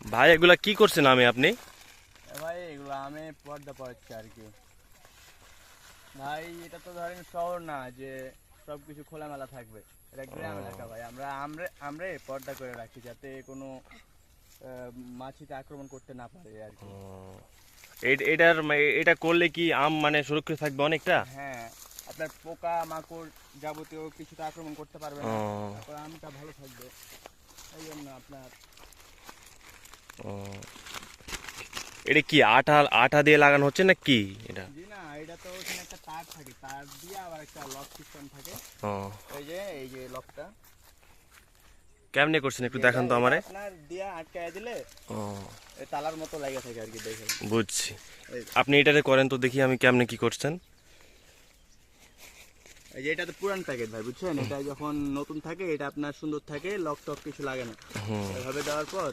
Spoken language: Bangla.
ভাই এগুলা কি করছেন আমি আপনি? ভাই এগুলো আমি পর্দা পাচ্ছি আর কি। ভাই এটা তো ধরেন শহর না যে সবকিছু খোলামেলা থাকবে। এটা গ্রাম এলাকা ভাই, আমরা আমরা আমরা পর্দা করে রাখি যাতে কোনো মাছিতে আক্রমণ করতে না পারে আর কি। এটা করলে কি আম মানে সুরক্ষিত থাকবে অনেকটা? হ্যাঁ, আপনার পোকা মাকড় যাবতীয় কিছুতে আক্রমণ করতে পারবে ও না, তারপর আমটা ভালো থাকবে। এই জন্য আপনার ও, এটা কি আঠা আঠা দিয়ে লাগানো হচ্ছে না কি এটা? জি না, এটা তো ওখানে একটা তার থাকে, তার দিয়ে আবার একটা লক সিস্টেম থাকে। ও, এই যে লকটা, কেমনে করছেন একটু দেখান তো আমারে। আপনার দিয়া আটকায় দিলে ও, এই তালার মতো লাগে থাকে আর কি, দেখেন। বুঝছি। এই আপনি এটাতে করেন তো দেখি আমি কেমনে কি করছেন। এই যে এটা তো পুরান প্যাকেট ভাই, বুঝছেন? এটা যখন নতুন থাকে এটা আপনার সুন্দর থাকে, লক টক কিছু লাগে না। হুম। এভাবে দেওয়ার পর